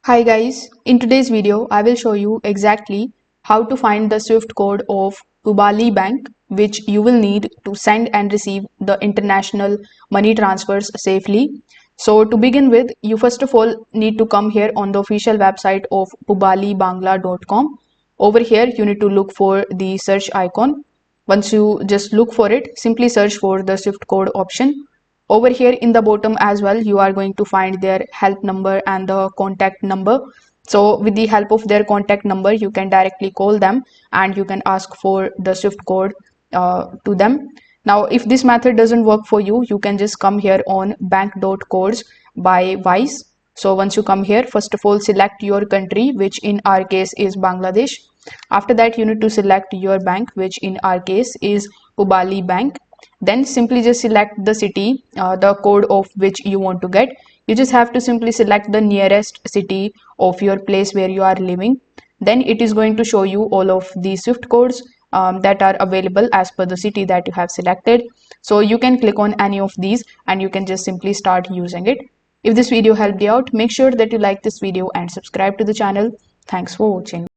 Hi guys, in today's video I will show you exactly how to find the SWIFT code of Pubali Bank which you will need to send and receive the international money transfers safely. So to begin with, you first of all need to come here on the official website of pubalibangla.com. Over here you need to look for the search icon. Once you just look for it, simply search for the SWIFT code option. Over here in the bottom as well, you are going to find their help number and the contact number. So with the help of their contact number, you can directly call them and you can ask for the SWIFT code to them. Now, if this method doesn't work for you, you can just come here on bank.codes by Wise. So once you come here, first of all, select your country, which in our case is Bangladesh. After that, you need to select your bank, which in our case is Pubali Bank. Then simply just select the city, the code of which you want to get. You just have to simply select the nearest city of your place where you are living. Then it is going to show you all of the SWIFT codes that are available as per the city that you have selected. So you can click on any of these and you can just simply start using it. If this video helped you out, make sure that you like this video and subscribe to the channel. Thanks for watching.